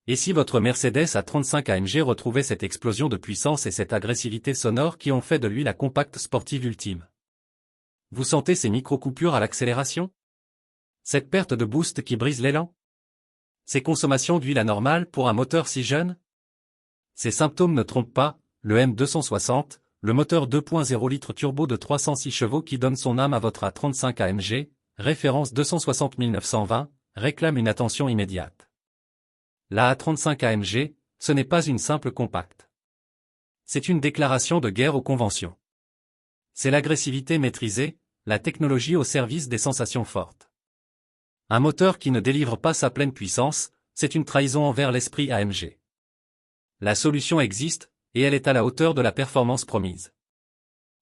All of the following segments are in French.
Et si votre Mercedes A35 AMG retrouvait cette explosion de puissance et cette agressivité sonore qui ont fait de lui la compacte sportive ultime? Vous sentez ces micro-coupures à l'accélération? Cette perte de boost qui brise l'élan? Ces consommations d'huile anormales pour un moteur si jeune? Ces symptômes ne trompent pas, le M260, le moteur 2.0 litres turbo de 306 chevaux qui donne son âme à votre A35 AMG, référence 260 920, réclame une attention immédiate. La A35 AMG, ce n'est pas une simple compacte. C'est une déclaration de guerre aux conventions. C'est l'agressivité maîtrisée, la technologie au service des sensations fortes. Un moteur qui ne délivre pas sa pleine puissance, c'est une trahison envers l'esprit AMG. La solution existe, et elle est à la hauteur de la performance promise.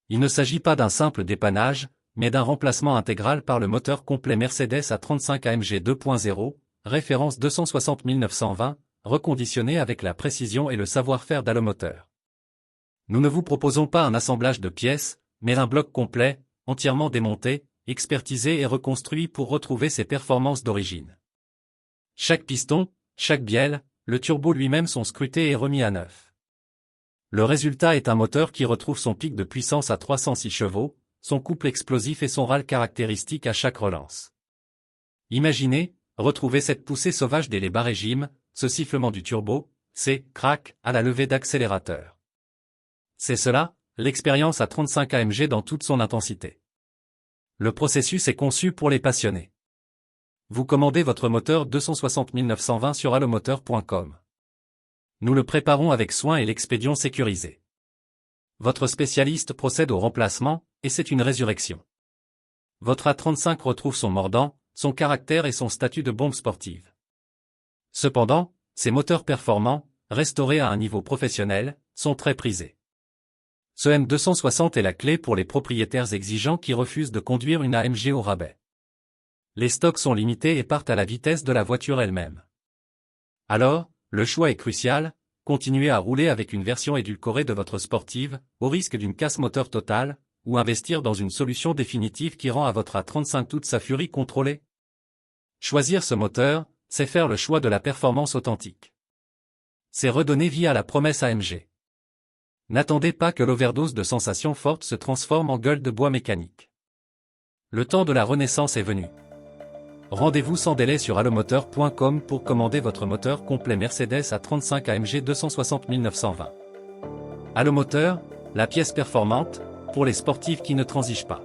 Il ne s'agit pas d'un simple dépannage, mais d'un remplacement intégral par le moteur complet Mercedes A35 AMG 2.0, référence 260 920, reconditionné avec la précision et le savoir-faire d'Allomoteur. Nous ne vous proposons pas un assemblage de pièces, mais un bloc complet, entièrement démonté, expertisé et reconstruit pour retrouver ses performances d'origine. Chaque piston, chaque bielle, le turbo lui-même sont scrutés et remis à neuf. Le résultat est un moteur qui retrouve son pic de puissance à 306 chevaux, son couple explosif et son râle caractéristique à chaque relance. Imaginez, retrouver cette poussée sauvage dès les bas régimes, ce sifflement du turbo, c'est « crack » à la levée d'accélérateur. C'est cela, l'expérience A35 AMG dans toute son intensité. Le processus est conçu pour les passionnés. Vous commandez votre moteur 260 920 sur allomoteur.com. Nous le préparons avec soin et l'expédions sécurisé. Votre spécialiste procède au remplacement, et c'est une résurrection. Votre A35 retrouve son mordant, son caractère et son statut de bombe sportive. Cependant, ces moteurs performants, restaurés à un niveau professionnel, sont très prisés. Ce M260 est la clé pour les propriétaires exigeants qui refusent de conduire une AMG au rabais. Les stocks sont limités et partent à la vitesse de la voiture elle-même. Alors, le choix est crucial, continuer à rouler avec une version édulcorée de votre sportive, au risque d'une casse moteur totale, ou investir dans une solution définitive qui rend à votre A35 toute sa furie contrôlée. Choisir ce moteur, c'est faire le choix de la performance authentique. C'est redonner vie à la promesse AMG. N'attendez pas que l'overdose de sensations fortes se transforme en gueule de bois mécanique. Le temps de la renaissance est venu. Rendez-vous sans délai sur allomoteur.com pour commander votre moteur complet Mercedes A35 AMG 260 920. Allomoteur, la pièce performante, pour les sportifs qui ne transigent pas.